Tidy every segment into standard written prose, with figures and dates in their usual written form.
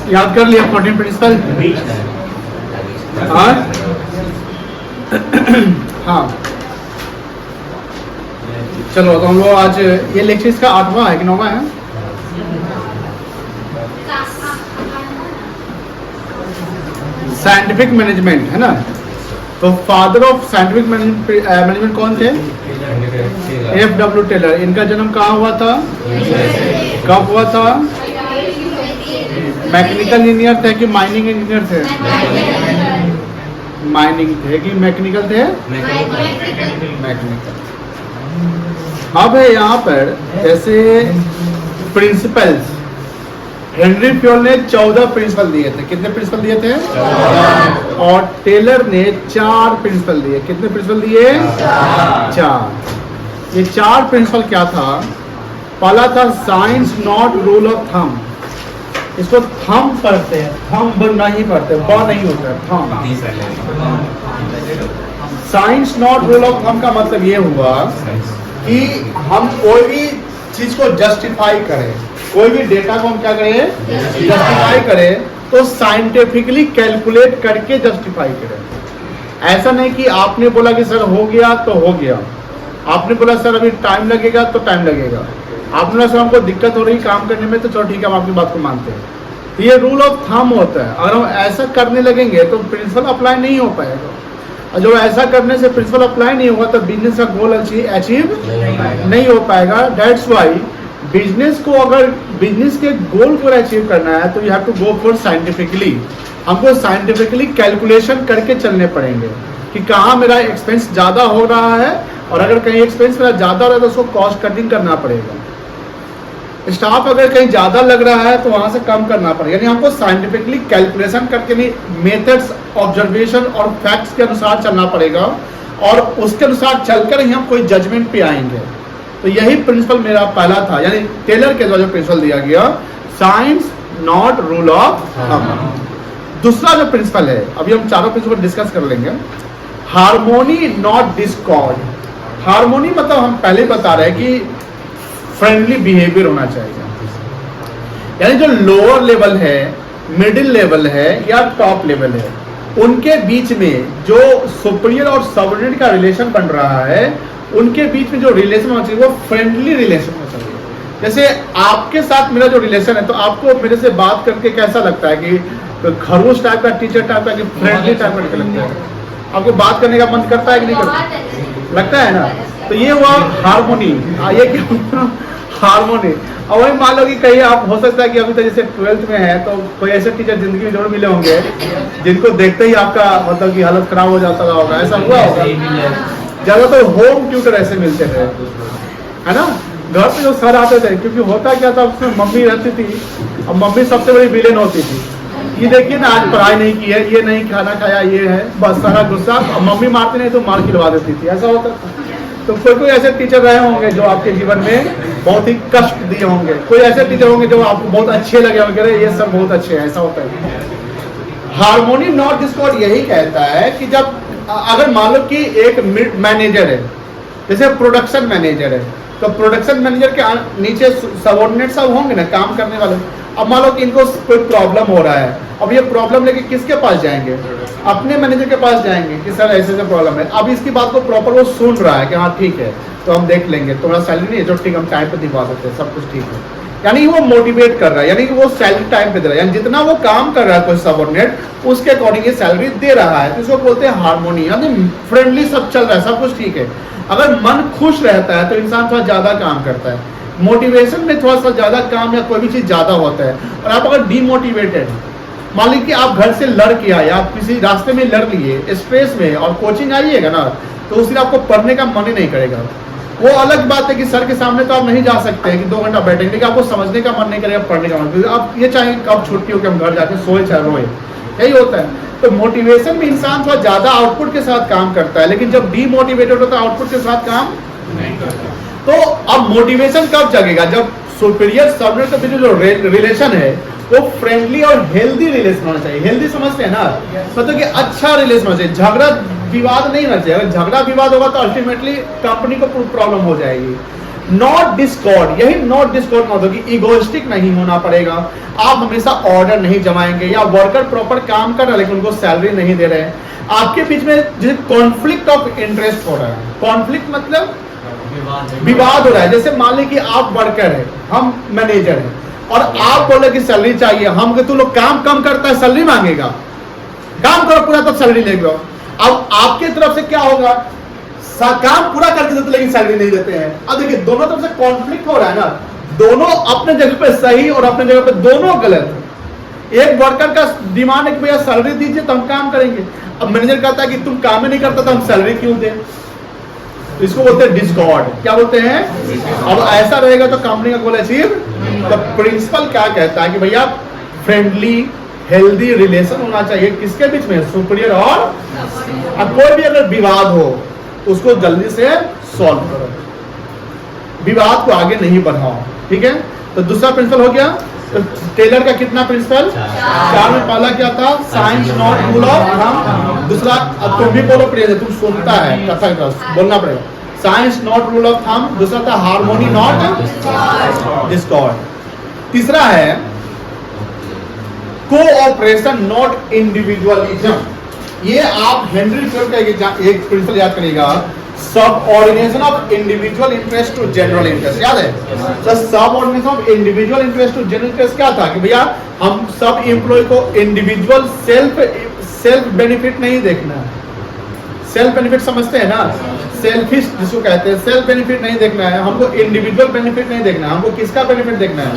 याद कर लिया 14 प्रिंसिपल? हाँ हाँ चलो, तो हम लोग आज ये लेक्चर इसका 8वां है कि 9वां है? साइंटिफिक मैनेजमेंट है ना। तो फादर ऑफ साइंटिफिक मैनेजमेंट कौन थे? F.W. टेलर। इनका जन्म कहाँ हुआ था? कब हुआ था? मैकेनिकल इंजीनियर थे कि माइनिंग इंजीनियर थे? माइनिंग थे कि मैकेनिकल थे? मैकेनिकल। अब है यहाँ पर जैसे प्रिंसिपल्स, हेनरी फ्योल ने 14 प्रिंसिपल दिए थे। कितने प्रिंसिपल दिए थे? और टेलर ने 4 प्रिंसिपल दिए। कितने प्रिंसिपल दिए? 4। ये 4 प्रिंसिपल क्या था? पहला था science not rule of thumb. इसको थंब पढ़ते हैं, थंब नहीं पढ़ते, ब नहीं होता है, thumb. Science not rule of thumb का मतलब ये हुआ कि हम कोई भी चीज को जस्टिफाई करें, कोई भी डेटा को हम क्या करें? जस्टिफाई करें, तो साइंटिफिकली कैलकुलेट करके जस्टिफाई करें। ऐसा नहीं कि आपने बोला कि सर हो गया तो हो गया, आपने बोला सर अभी टाइम लगेगा तो टाइम लगेगा, आपने बोला सर हमको दिक्कत हो रही काम करने में तो चलो ठीक है हम आपकी बात को मानते हैं। ये रूल ऑफ थंब होता है। अगर हम ऐसा करने लगेंगे तो प्रिंसिपल अप्लाई नहीं हो पाएगा, और जब ऐसा करने से प्रिंसिपल अप्लाई नहीं होगा तो बिजनेस का गोल अचीव नहीं हो पाएगा। दैट्स वाई बिजनेस को, अगर बिजनेस के गोल को अचीव करना है तो you have to go for scientifically. हमको साइंटिफिकली कैलकुलेशन करके चलने पड़ेंगे कि कहाँ मेरा एक्सपेंस ज़्यादा हो रहा है, और अगर कहीं एक्सपेंस मेरा ज़्यादा हो रहा है तो उसको कॉस्ट कटिंग करना पड़ेगा। स्टाफ अगर कहीं ज़्यादा लग रहा है तो वहाँ से कम करना पड़ेगा। यानी हमको साइंटिफिकली कैलकुलेशन करके नहीं, मेथड्स, ऑब्जर्वेशन और फैक्ट्स के अनुसार चलना पड़ेगा, और उसके अनुसार चलकर ही हम कोई जजमेंट पे आएंगे। तो यही प्रिंसिपल मेरा पहला था, यानी टेलर के द्वारा जो प्रिंसिपल दिया गया, science not rule of thumb. दूसरा जो प्रिंसिपल है, अभी हम चारों प्रिंसिपल डिस्कस कर लेंगे। Harmony not Discord. हार्मोनी मतलब हम पहले बता रहे हैं कि फ्रेंडली बिहेवियर होना चाहिए। यानी जो लोअर लेवल है, मिडिल लेवल है या टॉप लेवल है, उनके बीच में जो सुपीरियर और सबऑर्डिनेट का रिलेशन बन रहा है, उनके बीच में जो रिलेशन होना चाहिए वो फ्रेंडली रिलेशन होना चाहिए। जैसे आपके साथ मेरा जो रिलेशन है, तो आपको मेरे से बात करके कैसा लगता है कि खरगोश टाइप का, टीचर टाइप का, कि फ्रेंडली टाइप का लगता है? आपको बात करने का मन करता है कि नहीं करता? लगता है ना। तो ये हुआ हार्मोनी। ये क्या? हार्मोनी। और वही मान लो कि कहीं आप, हो सकता है कि अभी तो जैसे 12th में है, तो कोई ऐसे टीचर जिंदगी में जरूर मिले होंगे जिनको देखते ही आपका मतलब कि हालत खराब हो जाता होगा। ऐसा हुआ होगा? ज्यादातर होम ट्यूटर ऐसे मिलते थे, है ना। घर पे जो सर आते थे, क्योंकि होता क्या था, उसमें मम्मी रहती थी, और मम्मी सबसे बड़ी विलेन होती थी। ये देखिए ना, आज पढ़ाई नहीं की है, ये नहीं खाना खाया, ये है, बस सारा गुस्सा। मम्मी मारती नहीं तो मार खिलवा देती थी, ऐसा होता था। तो कोई ऐसे टीचर रहे होंगे जो आपके जीवन में बहुत ही कष्ट दिए होंगे, कोई ऐसे टीचर होंगे जो आपको बहुत अच्छे लगे होंगे, ये सब बहुत अच्छे हैं, ऐसा होता है। हार्मोनी नॉट डिस्कॉर्ड यही कहता है कि जब, अगर मान लो कि एक मैनेजर है, जैसे प्रोडक्शन मैनेजर है, तो प्रोडक्शन मैनेजर के नीचे सबऑर्डिनेट सब होंगे ना, काम करने वाले। अब मान लो कि इनको कोई प्रॉब्लम हो रहा है, अब ये प्रॉब्लम लेके किसके पास जाएंगे? अपने मैनेजर के पास जाएंगे कि सर ऐसे प्रॉब्लम है। अब इसकी बात को प्रॉपर वो सुन रहा है कि हाँ ठीक है, तो हम देख लेंगे, तुम्हारा सैलरी नहीं है, जो ठीक हम टाइम पे दिखवा सकते हैं, सब कुछ ठीक है। यानी वो मोटिवेट कर रहा है, यानी कि वो सैलरी टाइम पे दे रहा है, यानी जितना वो काम कर रहा है कोई सबऑर्डिनेट, उसके अकॉर्डिंग ये सैलरी दे रहा है। तो इसको बोलते हैं हार्मोनी, यानी फ्रेंडली सब चल रहा है, सब कुछ ठीक है। अगर मन खुश रहता है तो इंसान थोड़ा ज्यादा काम करता है, मोटिवेशन में थोड़ा सा ज्यादा काम या कोई भी चीज ज्यादा होता है। और आप अगर डीमोटिवेटेड, मान लीजिए कि आप घर से लड़ के आए, आप किसी रास्ते में लड़ लिए, स्ट्रेस में, और कोचिंग आइएगा ना, तो उस दिन आपको पढ़ने का मन ही नहीं करेगा। वो अलग बात है कि सर के सामने तो आप नहीं जा सकते हैं कि 2 घंटा बैठेंगे, लेकिन आपको समझने का मन नहीं करेगा, पढ़ने का मन। आप ये चाहेंगे कब छुट्टी हो कि हम घर जाके सोए चाहे रोए, यही होता है। तो मोटिवेशन में इंसान थोड़ा ज्यादा आउटपुट के साथ काम करता है, लेकिन जब डीमोटिवेटेड होता है आउटपुट के साथ काम नहीं करता। तो अब मोटिवेशन कब जगेगा? जब सुपीरियर सबऑर्डिनेट के बीच जो रिलेशन है वो फ्रेंडली और हेल्दी रिलेशन होना चाहिए। हेल्दी समझते हैं ना, मतलब कि अच्छा रिलेशन होना चाहिए, झगड़ा विवाद नहीं होना चाहिए। अगर झगड़ा विवाद होगा तो अल्टीमेटली कंपनी को प्रॉब्लम हो जाएगी। नॉट डिस्कॉर्ड, यही नॉट डिस्कॉर्ड मतलब कि इगोइस्टिक नहीं होना पड़ेगा। आप हमेशा ऑर्डर नहीं जमाएंगे, या वर्कर प्रॉपर काम कर रहा है लेकिन उनको सैलरी नहीं दे रहे हैं, आपके बीच में जैसे कॉन्फ्लिक्ट ऑफ इंटरेस्ट हो रहा है। कॉन्फ्लिक्ट मतलब विवाद हो रहा है। जैसे मान लीजिए कि आप वर्कर है, हम मैनेजर है, और आप बोले कि सैलरी चाहिए, हम तू लोग काम कम करता है सैलरी मांगेगा, काम करो पूरा तब सैलरी लेगा। अब आपके तरफ से क्या होगा, काम पूरा करके देते लेकिन सैलरी नहीं देते हैं। अब देखिए दोनों तरफ से कॉन्फ्लिक्ट हो रहा है ना, दोनों अपने जगह पे सही और अपने जगह पे दोनों गलत। एक वर्कर का डिमांड है कि भैया सैलरी दीजिए तो हम काम करेंगे, अब मैनेजर कहता है कि तुम काम ही नहीं करता तो हम सैलरी क्यों दें। इसको बोलते हैं डिस्कॉर्ड। क्या बोलते हैं? अब ऐसा रहेगा तो कंपनी का गोल अचीव। तो प्रिंसिपल क्या कहता है कि भैया फ्रेंडली हेल्दी रिलेशन होना चाहिए किसके बीच में, सुपीरियर और। अब कोई भी अगर विवाद हो उसको जल्दी से सॉल्व करो, विवाद को आगे नहीं बढ़ाओ, ठीक है। तो दूसरा प्रिंसिपल हो गया। तो टेलर का कितना प्रिंसिपल? 4 में पहला क्या था? Science not rule of thumb. दूसरा, अब तुम भी बोलो प्रिय, तुम सुनता है कथा बोलना पड़ेगा। Science not rule of thumb. दूसरा था हार्मोनी नॉट डिस्कॉर्ड। तीसरा है कोऑपरेशन नॉट इंडिविजुअलिज्म। ये आप हेनरी फेड का एक प्रिंसिपल याद करिएगा, subordination of individual interest to general interest. याद है? तो subordination of individual interest to general interest क्या था कि भैया हम सब एम्प्लॉय को इंडिविजुअल सेल्फ बेनिफिट नहीं देखना है। सेल्फ बेनिफिट समझते हैं ना, सेल्फिश जिसको कहते हैं, सेल्फ बेनिफिट नहीं देखना है हमको, इंडिविजुअल बेनिफिट नहीं देखना है हमको। किसका बेनिफिट देखना है?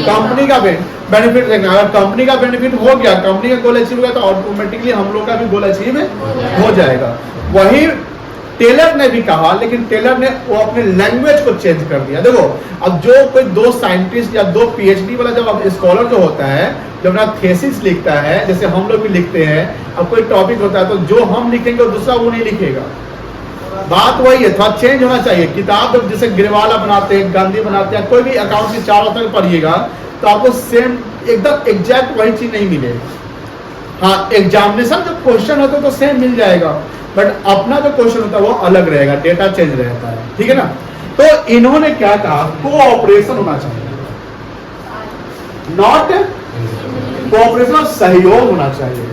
कंपनी का बेनिफिट देखना है। अगर कंपनी का बेनिफिट हो गया, कंपनी का गोल अचीव हो गया, तो ऑटोमेटिकली हम लोग का भी गोल अचीव हो जाएगा। वही टेलर ने भी कहा, लेकिन टेलर ने वो अपने लैंग्वेज को चेंज कर दिया। देखो अब जो कोई 2 साइंटिस्ट या 2 PhD वाला जब स्कॉलर जो होता है, जब ना थेसिस लिखता है, जैसे हम लोग भी लिखते हैं, अब कोई टॉपिक होता है तो जो हम लिखेंगे दूसरा वो नहीं लिखेगा। बात वही है, थोड़ा चेंज होना चाहिए। किताब जब जैसे गिरवाला बनाते हैं, गांधी बनाते हैं, कोई भी अकाउंट की 4 तक पढ़िएगा तो आपको सेम एकदम एग्जैक्ट वही चीज नहीं मिलेगी। हाँ, एग्जामिनेशन जो क्वेश्चन होता है तो सेम मिल जाएगा, बट अपना जो क्वेश्चन होता है वो अलग रहेगा, डेटा चेंज रहता है, ठीक है ना। तो इन्होंने क्या कहा, कोऑपरेशन होना चाहिए, नॉट कोऑपरेशन, और सहयोग होना चाहिए,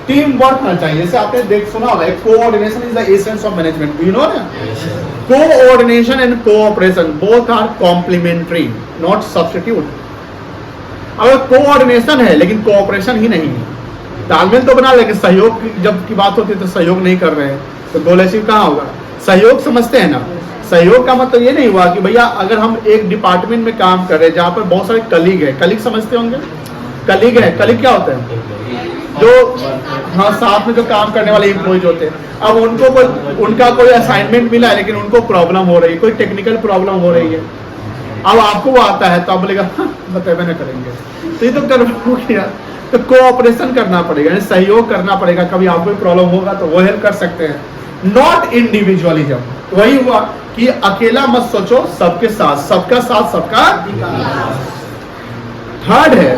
टीम वर्क होना चाहिए। जैसे आपने देख सुना होगा, coordination is the essence of management, you know ना। Coordination and cooperation both are complementary not substitute. अगर कोऑर्डिनेशन है लेकिन कोऑपरेशन ही नहीं है, तालमेल तो बना, लेकिन सहयोग जब की बात होती है तो सहयोग नहीं कर रहे हैं, तो गोल अचीव कहाँ होगा। सहयोग समझते हैं ना, सहयोग का मतलब ये नहीं हुआ कि भैया अगर हम एक डिपार्टमेंट में काम कर रहे हैं जहाँ पर बहुत सारे कलीग है, कलीग समझते होंगे, कलीग है, कलीग क्या होता है? जो हाँ साथ में जो काम करने वाले एम्प्लॉइज होते हैं। अब उनका कोई असाइनमेंट मिला है लेकिन उनको प्रॉब्लम हो रही है, कोई टेक्निकल प्रॉब्लम हो रही है, अब आपको वो आता है तो आप बोलेगा बताइए ना करेंगे, तो ये तो कर, तो कोऑपरेशन करना पड़ेगा, सहयोग करना पड़ेगा। कभी आपको प्रॉब्लम होगा तो वो हेल्प कर सकते हैं, नॉट इंडिविजुअलिज्म। वही हुआ कि अकेला मत सोचो, सबके साथ, सबका साथ सबका। थर्ड है,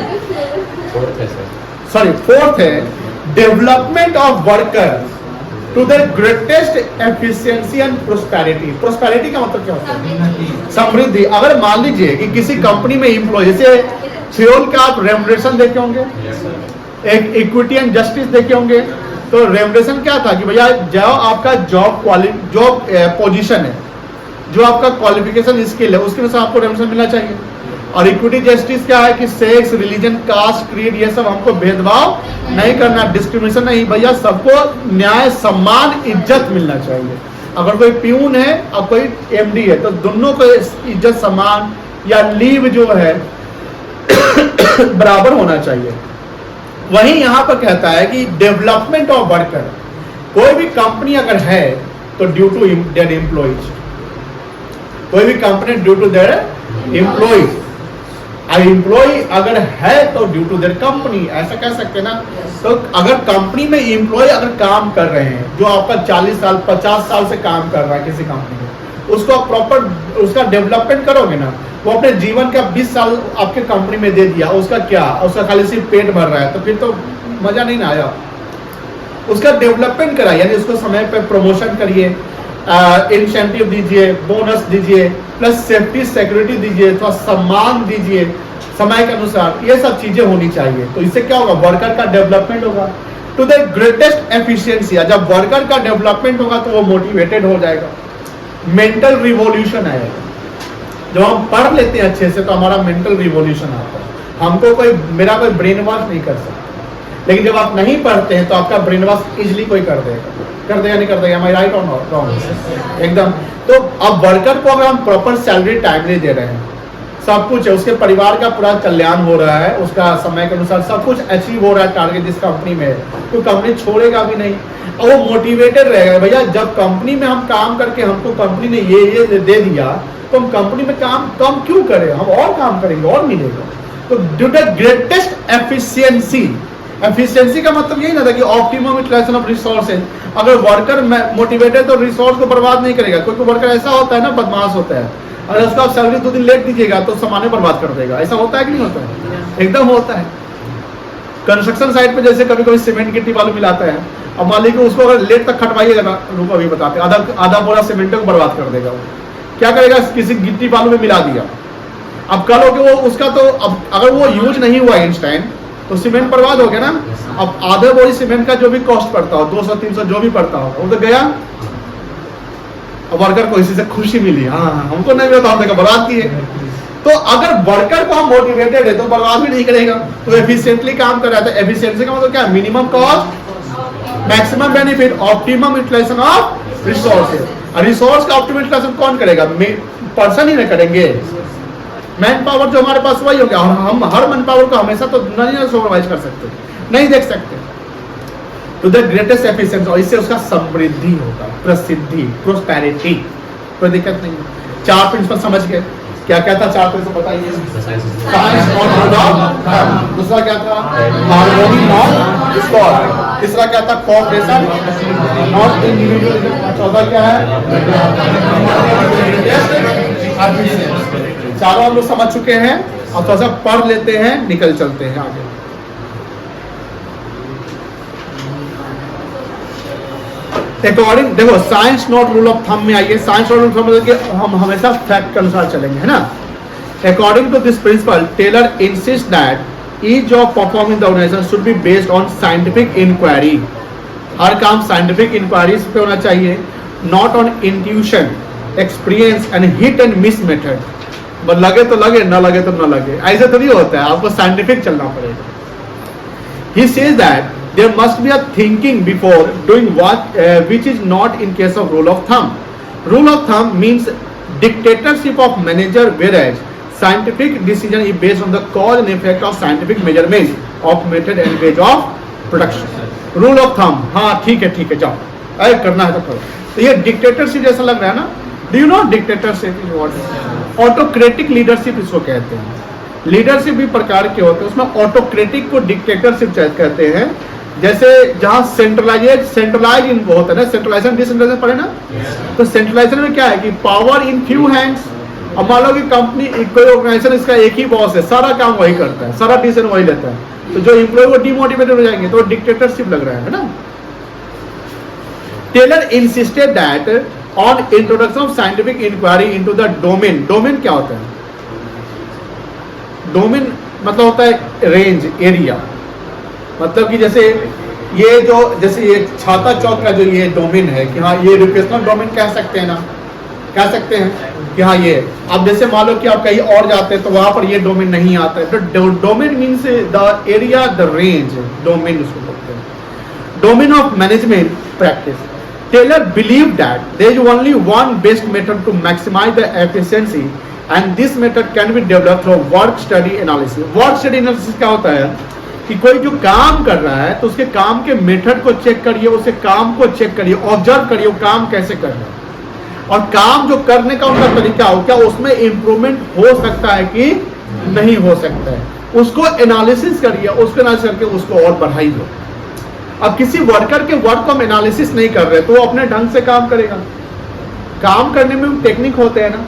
फोर्थ है development of worker to the greatest efficiency and prosperity. Prosperity का मतलब क्या होता है? समृद्धि। अगर मान लीजिए कि किसी कंपनी में एम्प्लॉय, जैसे फ्यूल का आप रेमुनरेशन देखे होंगे, एक इक्विटी एंड जस्टिस देखे होंगे, तो रेमुनरेशन क्या था कि भैया जो आपका जॉब पोजीशन है, जो आपका क्वालिफिकेशन स्किल है, उसके अनुसार आपको रेमुनरेशन मिलना चाहिए। और इक्विटी जस्टिस क्या है कि सेक्स, रिलीजन, कास्ट, क्रीड, ये सब हमको भेदभाव नहीं करना, डिस्क्रिमिनेशन नहीं, भैया सबको न्याय, सम्मान, इज्जत मिलना चाहिए। अगर कोई प्यून है और कोई MD है तो दोनों को इज्जत, सम्मान या लीव जो है बराबर होना चाहिए। वही यहां पर कहता है कि डेवलपमेंट ऑफ वर्कर, कोई भी कंपनी अगर है तो ड्यू टू देयर एम्प्लॉइज, कोई भी company due to their employees. Employee अगर है तो ड्यू टू देयर कंपनी, ऐसा कह सकते हैं ना। तो अगर कंपनी में एम्प्लॉय अगर काम कर रहे हैं, जो आपका 40 साल 50 साल से काम कर रहा है किसी कंपनी में, उसको आप प्रॉपर उसका डेवलपमेंट करोगे ना, वो अपने जीवन का 20 साल आपके कंपनी में दे दिया, उसका क्या, उसका खाली सिर्फ पेट भर रहा है, तो फिर तो मजा नहीं ना आया। उसका डेवलपमेंट कराइए, यानी उसको समय पे प्रमोशन करिए, इंसेंटिव दीजिए, बोनस दीजिए, प्लस सेफ्टी सिक्योरिटी दीजिए, थोड़ा सम्मान दीजिए समय के अनुसार, ये सब चीजें होनी चाहिए। तो इससे क्या होगा, वर्कर का डेवलपमेंट होगा टू द ग्रेटेस्ट एफिशिएंसी। जब वर्कर का डेवलपमेंट होगा तो वो मोटिवेटेड हो जाएगा, मेंटल रिवॉल्यूशन आएगा। जब हम पढ़ लेते हैं अच्छे से तो हमारा मेंटल रिवॉल्यूशन आता है, हमको कोई मेरा कोई ब्रेन वॉश नहीं कर सकता। लेकिन जब आप नहीं पढ़ते हैं तो आपका ब्रेन वॉश इजिली कोई कर देगा नहीं कर देगा, एम आई राइट और रॉन्ग? एकदम। तो अब वर्कर को अगर हम प्रॉपर सैलरी टाइमली दे रहे हैं, सब कुछ है, उसके परिवार का पूरा कल्याण हो रहा है, उसका समय के अनुसार सब कुछ अचीव हो रहा है, टारगेट जिस कंपनी में है, तो कंपनी छोड़ेगा भी नहीं और वो मोटिवेटेड रहेगा। भैया जब कंपनी में हम काम करके हमको कंपनी ने ये दे दिया, तो हम कंपनी में काम कम क्यों करें, हम और काम करेंगे और मिलेगा। तो due to greatest efficiency, efficiency का मतलब यही ना था कि ऑप्टिमम यूटिलाइजेशन ऑफ रिसोर्सेज। अगर वर्कर मोटिवेटेड तो रिसोर्स को बर्बाद नहीं करेगा। कोई वर्कर ऐसा होता है ना, बदमाश होता है, अगर उसको आप सैलरी 2 दिन लेट दीजिएगा तो सामान बर्बाद कर देगा। ऐसा होता है कि नहीं होता है? एकदम होता है। कंस्ट्रक्शन साइट पे जैसे कभी कभी सीमेंट गिट्टी वालों मिलाता है, अब मालिक को उसको अगर लेट तक खटवाइएगा ना, रुको अभी बताते, आधा बोरा सीमेंट को बर्बाद कर देगा। वो क्या करेगा, किसी गिट्टी वालों में मिला दिया, अब कल हो वो उसका तो अब अगर वो यूज नहीं हुआ इंस्टेंट तो सीमेंट बर्बाद हो गया ना। अब आधे बोरी सीमेंट का जो भी कॉस्ट पड़ता हो, 200-300 जो भी पड़ता होगा, वो तो गया। अब वर्कर को इसी से खुशी मिली, हाँ हमको नहीं मिला तो हमने बर्बाद किए। तो अगर वर्कर को हम मोटिवेटेड है तो बर्बाद भी नहीं करेगा, तो एफिशिएंटली काम कर रहा है। एफिशिएंसी का मतलब क्या, minimum cost maximum benefit, optimum utilization of resources. Resource का ऑप्टिमम यूटिलाइजेशन कौन करेगा, पर्सन ही ना करेंगे। मैन पावर जो हमारे पास वही हो गया, हम हर मैन पावर को हमेशा तो नहीं सुपरवाइज कर सकते, नहीं देख सकते। तो द ग्रेटेस्ट एफिशिएंसी, और इससे उसका समृद्धि होगा, प्रसिद्धि, प्रोस्पेरिटी, कोई दिक्कत नहीं। 4 प्रिंसिपल समझ गए, क्या क्या था 4 प्रिंसिपल बताइए। Science not rule of thumb, दूसरा क्या था, हार्मोनी नॉट डिस्कॉर्ड, तीसरा क्या था, कोऑपरेशन नॉट इंडिविजुअल, चौथा क्या है, चारों हम लोग समझ चुके हैं। अब थोड़ा सा पढ़ लेते हैं, निकल चलते हैं आगे। अकॉर्डिंग देखो, science not rule of thumb में आइए। Science not rule of thumb मतलब कि हम हमेशा फैक्ट के अनुसार चलेंगे, है ना। According to this principle, Taylor insist that each of performing the organisation should be based on scientific inquiry. हर काम साइंटिफिक इंक्वायरीज पे होना चाहिए, not on intuition, experience and hit and miss method. बस लगे तो लगे, ना लगे तो ना लगे, ऐसे तो नहीं होता है, आपको साइंटिफिक चलना पड़ेगा। He says that there must be a thinking before doing what which is not in case of rule of thumb. Rule of thumb means dictatorship of manager, whereas scientific decision is based on the cause and effect of scientific measurement of method and gauge of production. Rule of thumb, हाँ ठीक है जाओ, अरे करना है तो करो। तो ये डिक्टेटरशिप जैसा लग रहा है ना। Do you know dictatorship is what? Autocratic leadership इसको कहते हैं। लीडरशिप भी प्रकार के होते हैं, उसमें ऑटोक्रेटिक को डिक्टेटरशिप कहते हैं। जैसे जहां सेंट्रलाइज इन होता है ना, सेंट्रलाइजेशन डिसेंट्रलाइजेशन पढ़े ना। तो सेंट्रलाइजेशन में क्या है कि पावर इन फ्यू हैंड्स। अब मान लो कि कंपनी कोई ऑर्गेनाइजेशन, इसका एक ही बॉस है, सारा काम वही करता है, सारा डिसीजन वही लेता है, तो जो एम्प्लॉय वो डिमोटिवेटेड हो जाएंगे, तो डिक्टेटरशिप लग रहा है ना। Taylor insisted that on introduction of scientific inquiry into the domain. Domain क्या होता है, डोमेन मतलब होता है रेंज, एरिया। मतलब कि जैसे ये छाता चौक का जो ये डोमेन है कि हाँ ये रिप्रेशनल डोमेन कह सकते हैं ना, कह सकते हैं कि हाँ ये। अब जैसे मान लो कि आप कहीं और जाते हैं तो वहां पर ये डोमेन नहीं आता है, तो domain means the area, the range, domain उसको बोलते हैं। Domain of management practice. Taylor believed that there is only one best method to maximize the efficiency, and this method can be developed through work study analysis. Work study analysis क्या होता है कि कोई जो काम कर रहा है तो उसके काम के मेथड को चेक करिए, उसके काम को चेक करिए, ऑब्जर्व करिए वो काम कैसे कर रहा है, और काम जो करने का उनका तरीका हो, क्या उसमें इंप्रूवमेंट हो सकता है कि नहीं हो सकता है। उसको एनालिसिस करिए, उसको एनालिसिस करके उसको और बढ़ाइए। अब किसी वर्कर के वर्क को हम एनालिसिस नहीं कर रहे तो वो अपने ढंग से काम करेगा। काम करने में टेक्निक होते हैं ना,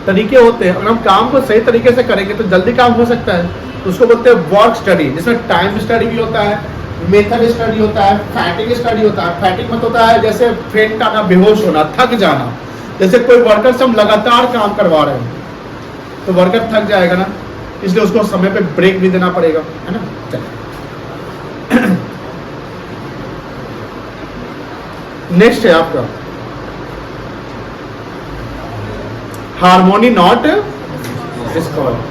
तरीके होते हैं। अगर हम काम को सही तरीके से करेंगे तो जल्दी काम हो सकता है। तो उसको बोलते हैं वर्क स्टडी, जिसमें टाइम स्टडी भी होता है, मेथड स्टडी होता है, फैटिग स्टडी होता है। फैटिग मत होता है जैसे फेंट आना, बेहोश होना, थक जाना। जैसे कोई वर्कर से हम लगातार काम करवा रहे हैं तो वर्कर थक जाएगा ना, इसलिए उसको समय पे ब्रेक भी देना पड़ेगा, है ना। चलिए नेक्स्ट है आपका harmony not Discord.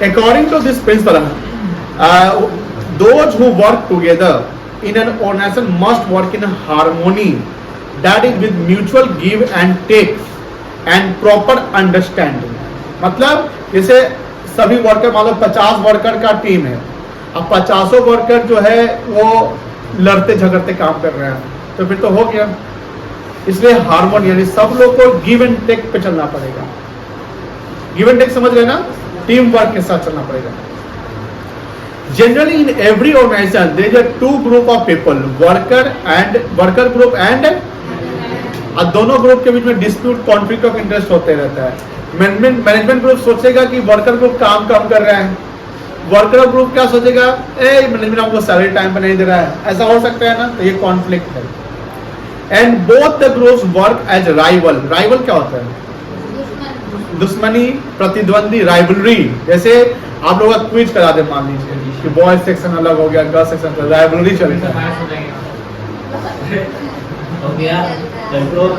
According to this principle, those who work together in an organization must work in harmony, that is with mutual give and take and proper understanding. मतलब जैसे सभी वर्कर, मान लो 50 वर्कर का team है, अब 50 worker जो है वो लड़ते झगड़ते काम कर रहे हैं तो फिर तो हो गया। इसलिए हार्मोनी यानी सब लोग को गिव एंड टेक पे चलना पड़ेगा। गिव एंड टेक समझ गए ना, टीम वर्क के साथ चलना पड़ेगा। Generally in every organization there is two group of people, worker group and दोनों ग्रुप के बीच में डिस्प्यूट, कॉन्फ्लिक्ट ऑफ इंटरेस्ट होते रहता है। मैनेजमेंट ग्रुप सोचेगा कि वर्कर ग्रुप काम कम कर रहा है, वर्कर ग्रुप क्या सोचेगा, मैनेजमेंट हमको सैलरी टाइम पे नहीं दे रहा है। ऐसा हो सकता है ना, तो ये कॉन्फ्लिक्ट है। And both the groups work as rival. Rival क्या होता है? दुश्मनी, प्रतिद्वंदी, राइवलरी। जैसे आप लोग क्विज करा दे, मान लीजिए कि बॉयज सेक्शन अलग हो गया, गर्ल्स सेक्शन अलग, राइवलरी चलता है। हो गया कंट्रोल।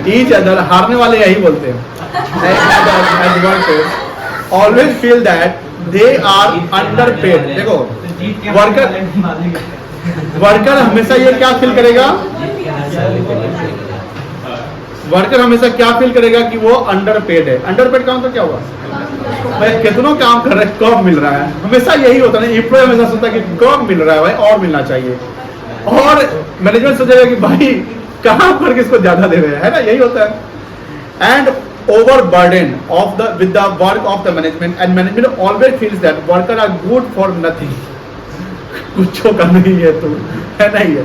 ईच अदर, हारने वाले यही बोलते हैं। Always feel that they are underpaid. देखो वर्कर हमेशा ये क्या फील करेगा, वर्कर हमेशा क्या फील करेगा कि वो अंडरपेड है। अंडरपेड का मतलब क्या हुआ, भाई कितनों काम कर रहे हैं, कम मिल रहा है। हमेशा यही होता है, एम्प्लॉय हमेशा सोचता है कि कम मिल रहा है भाई, और मिलना चाहिए। और मैनेजमेंट सोचेगा कि भाई कहां पर किसको ज्यादा दे रहे हैं, है ना, यही होता है। And overburden of the with the work of the management, and management always feels that workers are good for nothing. कुछ का नहीं है तो, है नहीं है।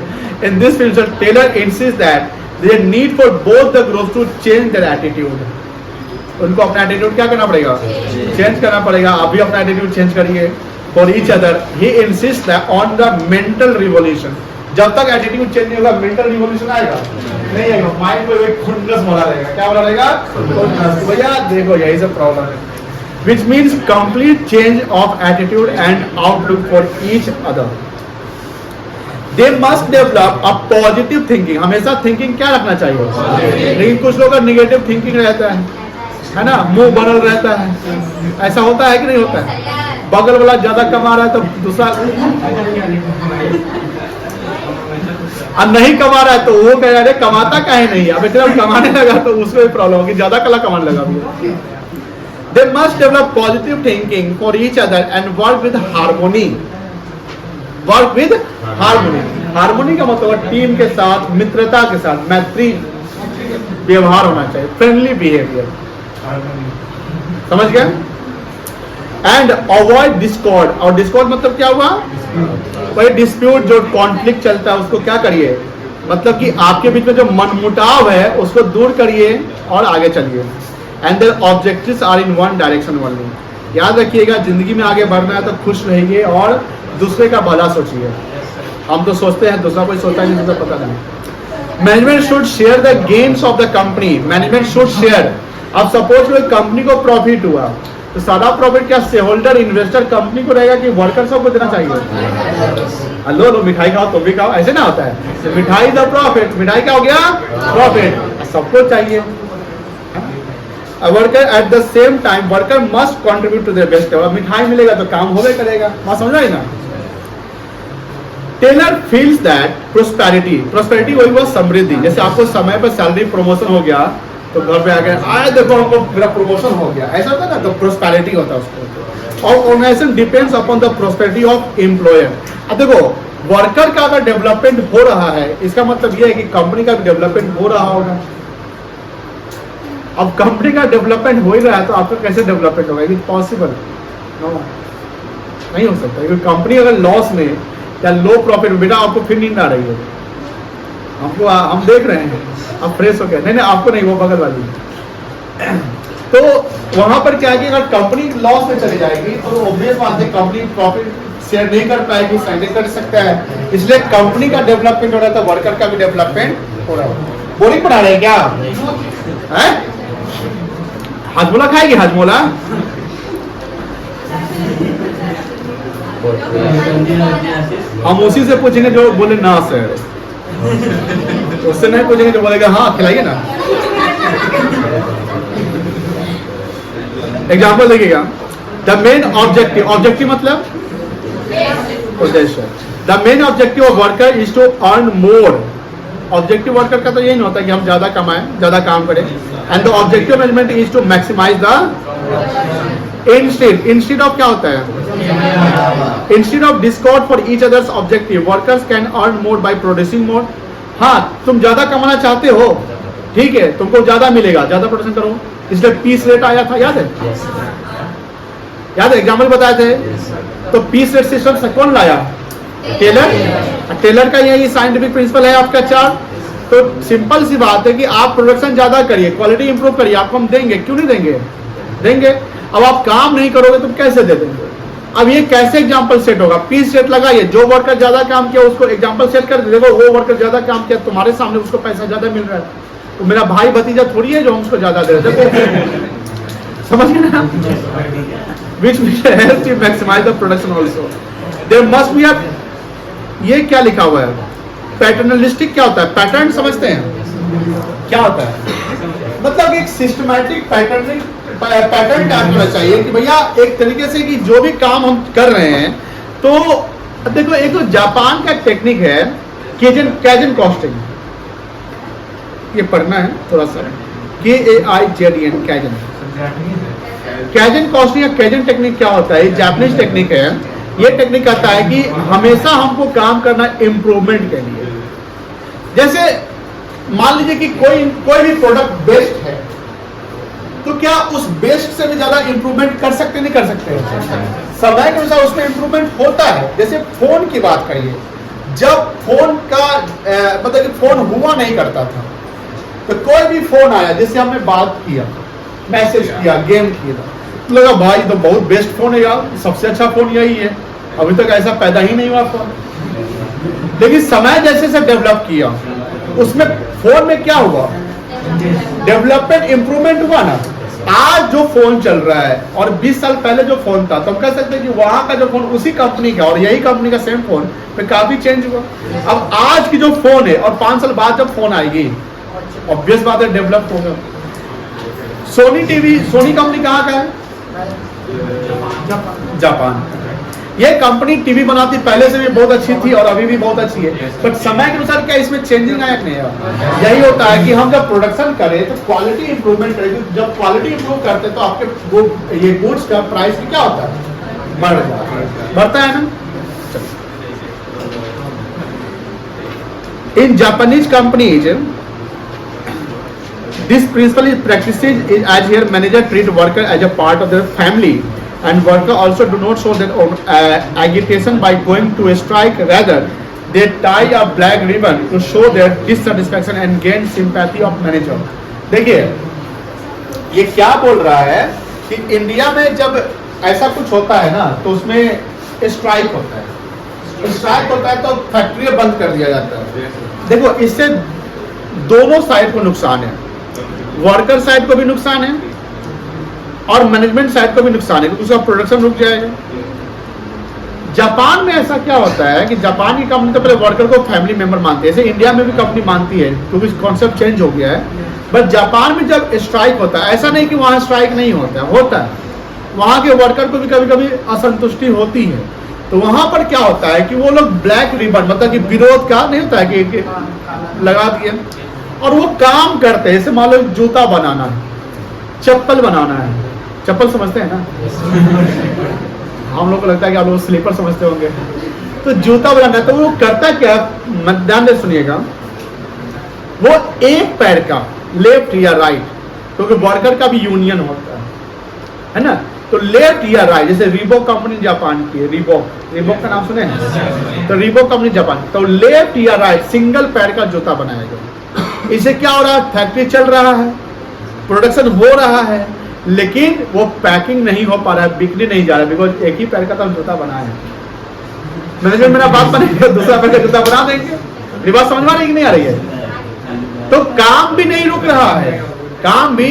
In this principle, Taylor insists that there is need for both the groups to change their attitude. उनको अपना एटीट्यूड क्या करना पड़ेगा, चेंज करना पड़ेगा। आप भी अपना एटीट्यूड चेंज करिए for each other. He insists that on the mental revolution. जब तक एटीट्यूड चेंज नहीं होगा, मेंटल रिवॉल्यूशन आएगा नहीं आएगा। माइंड में एक खुन्नस बना रहेगा। क्या बना रहेगा? खुन्नस। भैया देखो यही सब प्रॉब्लम है। Which means complete change of attitude and outlook for each other. They must develop a positive thinking. हमेशा थिंकिंग क्या रखना चाहिए, लेकिन कुछ लोगों का निगेटिव थिंकिंग रहता है ना, मुंह बनल रहता है। ऐसा होता है कि नहीं होता है? बगल वाला ज्यादा कमा रहा है तो दूसरा नहीं कमा रहा है तो वो कह रहा है कमाता काहे नहीं है, अब इतना कमाने लगा तो उसमें भी प्रॉब्लम होगी, ज्यादा कला कमाने लगा भी। They must develop positive thinking for each other and work with harmony. Work with harmony. Harmony का मतलब टीम के साथ, मित्रता के साथ, मैत्री व्यवहार होना चाहिए, फ्रेंडली बिहेवियर। समझ गए? And avoid Discord. और डिस्कॉर्ड मतलब क्या हुआ, भाई डिस्प्यूट, जो कॉन्फ्लिक्ट चलता है उसको क्या करिए, मतलब कि आपके बीच में जो मनमुटाव है उसको दूर करिए और आगे चलिए। And their objectives are in one direction only. याद रखिएगा, जिंदगी में आगे बढ़ना है तो खुश रहिए और दूसरे का भला सोचिए। हम तो सोचते हैं, दूसरा कोई सोचता नहीं, दूसरा पता नहीं। Management should share the gains of the company. Management should share. अब सपोज कोई कंपनी को प्रॉफिट हुआ तो सारा प्रॉफिट क्या शेयर होल्डर, इन्वेस्टर कंपनी को रहेगा कि वर्कर सबको देना चाहिए? लो लो मिठाई खाओ, तुम भी खाओ, ऐसे ना होता है। मिठाई द प्रॉफिट, मिठाई क्या हो गया, प्रॉफिट, सबको चाहिए। Worker at the same time worker must contribute to their best. मिठाई मिलेगा तो काम होवे करेगा। बात समझ रही ना? टेलर फील्स दैट प्रोस्पेरिटी वही हुआ समृद्धि। जैसे आपको समय पर सैलरी प्रमोशन हो गया तो घर पे आके आए देखो हमको मेरा प्रमोशन हो गया, ऐसा होता है ना, तो प्रोस्पेरिटी होता है उसको। और organization depends upon the prosperity of employer. अब देखो वर्कर का अगर डेवलपमेंट हो रहा है, इसका मतलब यह है कि कंपनी का भी डेवलपमेंट हो रहा होगा। अब कंपनी का डेवलपमेंट हो ही रहा है तो आपका कैसे डेवलपमेंट होगा? इट पॉसिबल नो, नहीं हो सकता। क्योंकि कंपनी अगर लॉस में या लो प्रॉफिट, बेटा आपको फिर नींद आ रही है, हमको हम देख रहे हैं, अब फ्रेश हो गया। नहीं आपको नहीं, वो बगल वाली। तो वहां पर क्या है कि अगर कंपनी लॉस में चली जाएगी तो ऑब्वियस बात है कंपनी प्रॉफिट शेयर नहीं कर पाएगी, साइड कर सकता है। इसलिए कंपनी का डेवलपमेंट हो रहा था, वर्कर का भी डेवलपमेंट हो रहा है। बोरिंग बना रहे हैं क्या है? हाजमोला खाएगी? हाजमोला हम उसी से पूछेंगे जो बोले ना सर, उससे नहीं पूछेंगे जो बोलेगा हाँ खिलाइए ना। एग्जाम्पल देखिएगा, द मेन ऑब्जेक्टिव, ऑब्जेक्टिव मतलब उद्देश्य। The main objective of worker is to earn more. Objective worker का तो यही नहीं होता कि हम ज्यादा कमाएं, ज्यादा काम करें। And the objective management is to maximize the instead of क्या होता है? Instead of discord for each others objective, workers can earn more by producing more. हाँ, तुम ज्यादा कमाना चाहते हो, ठीक है, तुमको ज्यादा मिलेगा, ज्यादा प्रोडक्शन करो, इसलिए पीस रेट आया था, याद है? याद है, एग्जाम्पल बताए थे। तो पीस रेट सिस्टम से कौन लाया? टेलर। टेलर का यही साइंटिफिक प्रिंसिपल है आपका चार्ट। तो सिंपल सी बात है कि आप प्रोडक्शन ज्यादा करिए, क्वालिटी इंप्रूव करिए, आपको हम देंगे, क्यों नहीं देंगे? देंगे। अब आप काम नहीं करोगे तो कैसे दे देंगे? अब ये कैसे एग्जांपल सेट होगा? पीस सेट लगाइए, जो वर्कर ज्यादा काम किया उसको एग्जांपल सेट कर दे। देखो वो वर्कर ज्यादा काम किया, तुम्हारे सामने उसको पैसा ज्यादा मिल रहा है, तो मेरा भाई भतीजा थोड़ी है जो हम उसको ज्यादा दे रहे हैं। समझ गए ना? Which will help you maximize the production also. There must be a, ये क्या लिखा हुआ है? पैटर्नलिस्टिक क्या होता है? पैटर्न समझते हैं क्या होता है? मतलब एक सिस्टमैटिक पैटर्न क्या होना चाहिए कि भैया एक तरीके से कि जो भी काम हम कर रहे हैं, तो देखो एक तो जापान का टेक्निक है कैजन कॉस्टिंग, ये पढ़ना है थोड़ा सा, KAIJEN कैजन। कैजन कॉस्टिंग या कैजन टेक्निक क्या होता है? जापानीज टेक्निक है। ये टेक्निक कहता है कि हमेशा हमको काम करना इम्प्रूवमेंट के लिए। जैसे मान लीजिए कि कोई भी प्रोडक्ट बेस्ट है, तो क्या उस बेस्ट से भी ज्यादा इंप्रूवमेंट कर सकते नहीं कर सकते? समय के अनुसार उसमें इंप्रूवमेंट होता है। जैसे फोन की बात करिए, जब फोन का मतलब कि फोन हुआ नहीं करता था, तो कोई भी फोन आया जिससे हमने बात किया, मैसेज किया, गेम किया, तो लगा भाई तो बहुत बेस्ट फोन है यार, सबसे अच्छा फोन यही है, अभी तक ऐसा पैदा ही नहीं हुआ फोन। लेकिन समय जैसे से डेवलप किया, उसमें फोन में क्या हुआ? डेवलपमेंट, इंप्रूवमेंट हुआ ना। आज जो फोन चल रहा है और 20 साल पहले जो फोन था, तो हम कह सकते हैं कि वहां का जो फोन उसी कंपनी का और यही कंपनी का सेम फोन में काफी चेंज हुआ। अब आज की जो फोन है और 5 साल बाद जब फोन आएगी, ऑब्वियस बात है डेवलप होगा। सोनी टीवी, सोनी कंपनी कहाँ का है? जापान। ये कंपनी टीवी बनाती पहले से भी बहुत अच्छी थी और अभी भी बहुत अच्छी है, बट समय के अनुसार क्या इसमें चेंजिंग आया नहीं है? यही होता है कि हम जब प्रोडक्शन करें तो क्वालिटी इंप्रूवमेंट करें। जब क्वालिटी इंप्रूव करते हैं तो आपके ये गुड्स का प्राइस क्या होता है? बढ़ जाता है, बढ़ता है ना। इन Japanese companies this principle is practiced as here manager treat worker as a part of their family, and worker also do not show their agitation by going to a strike. Rather they tie a black ribbon to show their dissatisfaction and gain sympathy of manager. देखिए ये क्या बोल रहा है कि India में जब ऐसा कुछ होता है ना, तो उसमें स्ट्राइक होता है। स्ट्राइक होता है तो फैक्ट्री बंद कर दिया जाता है। देखो इससे दोनों साइड को नुकसान है, वर्कर साइड को भी नुकसान है और मैनेजमेंट साइड को भी नुकसान है, क्योंकि उसका प्रोडक्शन रुक जाएगा। जापान में ऐसा क्या होता है कि जापान की कंपनी तो पहले वर्कर को फैमिली मेंबर मानती है, जैसे इंडिया में भी कंपनी मानती है, क्योंकि कॉन्सेप्ट चेंज हो गया है। बट जापान में जब स्ट्राइक होता है, ऐसा नहीं कि वहाँ स्ट्राइक नहीं होता है, वहाँ के वर्कर को भी कभी कभी असंतुष्टि होती है। तो वहाँ पर क्या होता है कि वो लोग ब्लैक रिबन, मतलब कि विरोध का नहीं होता है कि लगा दिए और वो काम करते हैं। जैसे मान लो जूता बनाना है, चप्पल बनाना है, चप्पल समझते हैं ना? हम लोग को लगता है कि आप लोग स्लीपर समझते होंगे, तो जूता बनाना है, तो वो करता क्या, ध्यान से सुनिएगा, वो एक पैर का लेफ्ट या राइट, क्योंकि वर्कर का भी यूनियन होता है ना, तो लेफ्ट या राइट, जैसे रीबॉक कंपनी जापान की है, रीबॉक का नाम सुने हैं, तो रीबॉक कंपनी जापान, तो लेफ्ट या राइट सिंगल पैर का जूता बनाएगा। इसे क्या हो रहा है, फैक्ट्री चल रहा है, प्रोडक्शन हो रहा है, लेकिन वो पैकिंग नहीं हो पा रहा है, बिकने नहीं जा रहा है, बिकॉज एक ही पैर का तो हम जूता बनाए हैं। मैनेजमेंट मेरा बात बनेगा, दूसरा पैर का जूता बना देंगे। ये बात समझ में आ रही है कि नहीं आ रही है? तो काम भी नहीं रुक रहा है, काम भी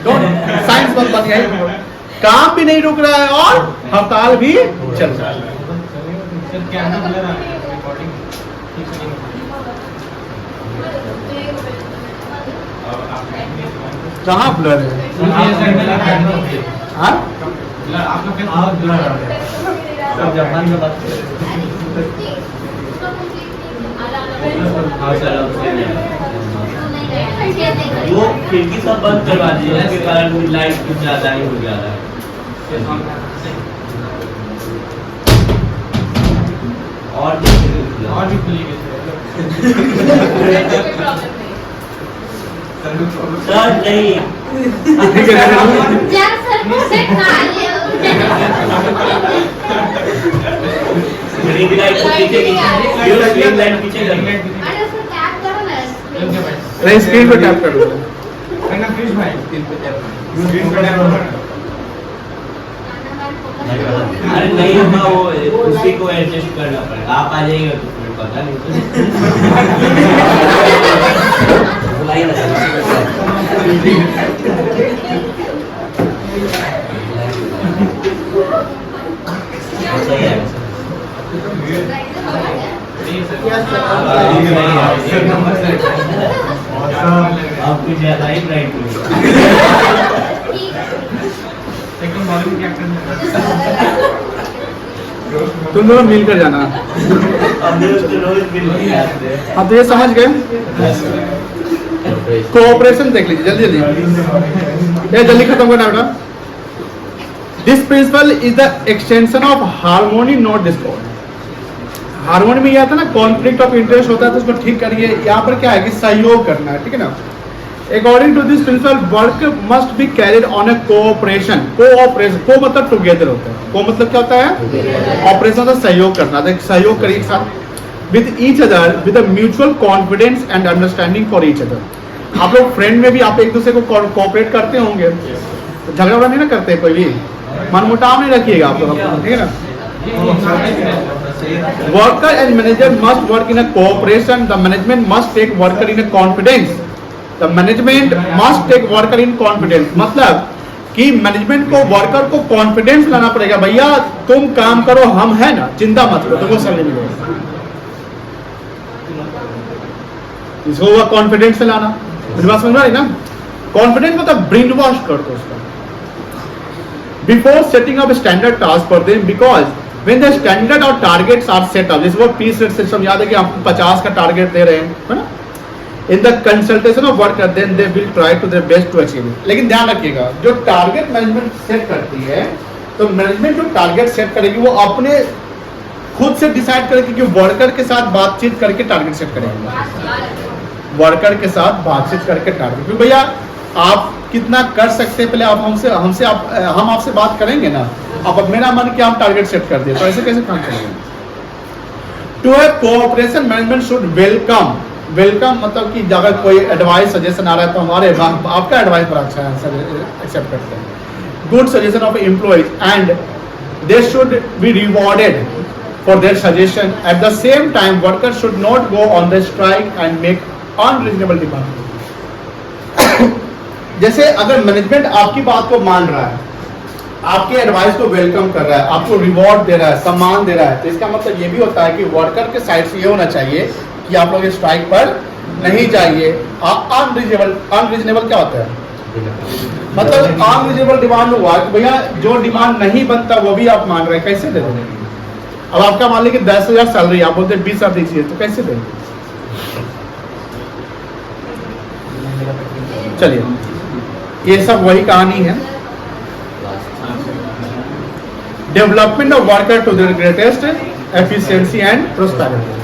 साइंस बस बन गई, काम भी नहीं रुक रहा है और हड़ताल भी चल रहा है। कहाँ ब्लर है? हाँ? वो खिड़की सब बंद करवा दीजिए, उसके कारण लाइट कुछ ज्यादा ही हो जा रहा है। और भी खुली सर नहीं ग्रीन लाइट पीछे ग्रीन लाइट पीछे नहीं, स्क्रीन पे टैप कर लो। अरे नहीं होगा, वो उसी को एडजस्ट करना पड़ेगा। आप आ जाइएगा तो फिर पता नहीं। सही है। आपको ज्यादा ही ब्राइट तुम दोनों मिलकर जाना। अब तो ये समझ गए, कोऑपरेशन देख लीजिए जल्दी जल्दी, ये जल्दी खत्म करना बेटा। This principle is the extension of harmony not Discord. Harmony में यह था ना, कॉन्फ्लिक्ट ऑफ इंटरेस्ट होता है तो उसको ठीक करिए। यहाँ पर क्या है कि सहयोग करना है, ठीक है ना। According to this principle work must be carried on a cooperation. Cooperation, co मतलब टुगेदर होता है, को मतलब क्या होता है, ऑपरेशन का सहयोग करना, तो सहयोग करिए एक साथ with each other with a mutual confidence and understanding for each other. आप लोग फ्रेंड में भी आप एक दूसरे को कोऑपरेट करते होंगे, तो झगड़ा नहीं ना करते, कोई भी मनमुटाव नहीं रखिएगा आप लोग, ठीक है ना। Worker and manager must work in a cooperation. The management must take worker in a confidence. The management must take worker in confidence. मतलब कि मैनेजमेंट को वर्कर को कॉन्फिडेंस लाना पड़ेगा, भैया तुम काम करो, हम है ना, चिंता मत करो, तुमको सैलरी मिलेगा। इसको हुआ कॉन्फिडेंस से लाना। मुझे बात समझ रही ना, कॉन्फिडेंस मतलब ब्रेन वॉश कर दो उसका। Before setting up a standard task for them, because when the standard or targets are set up, जैसे वो P-set system याद है कि आप 50 का टारगेट दे रहे हैं, है ना। In the consultation of worker, then they will try to their best to achieve it. लेकिन ध्यान रखिएगा, जो टारगेट मैनेजमेंट सेट करती है, तो मैनेजमेंट जो टारगेट सेट करेगी वो अपने खुद से डिसाइड करेगी कि वर्कर के साथ बातचीत करके टारगेट सेट करेंगे। वर्कर के साथ बातचीत करके टारगेट, क्योंकि भैया आप कितना कर सकते हैं, पहले आप हमसे हम आपसे बात करेंगे ना। अब मेरा मन क्या, हम टारगेट सेट कर दिए, तो ऐसे कैसे काम करेंगे। To have cooperation management should welcome. Welcome मतलब कि अगर कोई एडवाइस सजेशन आ रहा है तो हमारे आपका एडवाइस बड़ा अच्छा है, एक्सेप्ट करते हैं। Good suggestion of employees and they should be rewarded for their suggestion. Eight the same time worker should not go on the strike and make unreasonable demand. जैसे अगर मैनेजमेंट आपकी बात को मान रहा है, आपके एडवाइस को वेलकम कर रहा है, आपको रिवॉर्ड दे रहा है, सम्मान दे रहा है, तो इसका मतलब ये भी होता है कि वर्कर के साइड से ये होना चाहिए कि आप लोग स्ट्राइक पर नहीं जाइए। अनरीजनेबल क्या होता है, मतलब अनरीजनेबल डिमांड हुआ कि भैया जो डिमांड नहीं बनता वो भी आप मान रहे हैं, कैसे दे दोगे। अब आपका मान लीजिए 10,000 सैलरी, आप बोलते 20,000 दीजिए, तो कैसे देंगे। चलिए, ये सब वही कहानी है। Development of worker to their greatest efficiency and prosperity.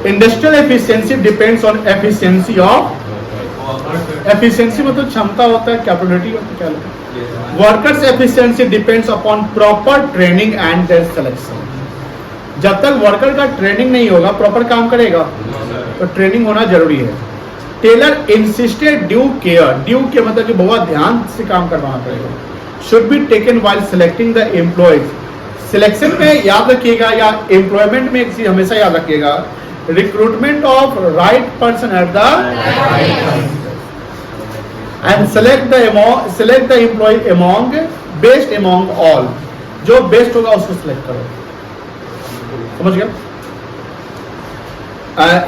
Industrial efficiency depends on efficiency of efficiency मतलब क्षमता होता है, कैपेबिलिटी होता है. Workers efficiency depends upon proper training and their selection. जब तक वर्कर का ट्रेनिंग नहीं होगा प्रॉपर काम करेगा, तो ट्रेनिंग होना जरूरी है. टेलर इंसिस्टेड ड्यू केयर मतलब कि बहुत ध्यान से काम करवाना पड़ेगा. Should be taken while selecting the employees. Selection में याद रखिएगा या एम्प्लॉयमेंट में एक चीज हमेशा याद रखिएगा, recruitment of right person at the end select the employee among best among all. जो बेस्ट होगा उसको सिलेक्ट करो. समझ गया?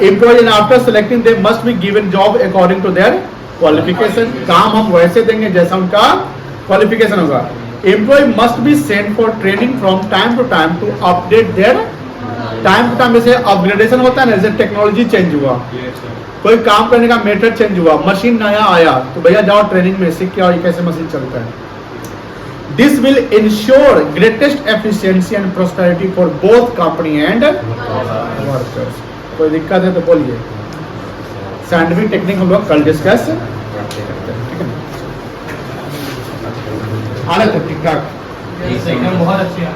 Employee and after selecting they must be given job according to their qualification. काम हम वैसे देंगे जैसा उनका क्वालिफिकेशन होगा. Employee must be sent for training from time to time to update their. Time to time जैसे अपग्रेडेशन होता है ना, जैसे टेक्नोलॉजी चेंज हुआ, कोई काम करने का मेथड चेंज हुआ, मशीन नया आया, तो भैया जाओ ट्रेनिंग में सीख के आओ ये कैसे मशीन चलता है. This will ensure greatest efficiency and prosperity for both company and workers. कोई दिक्कत है तो बोलिए. साइंटिफिक टेक्निक हम लोग कल डिस्कस करते हैं. ठीक है, आ रहा था ठीक ठाक. बहुत अच्छी है.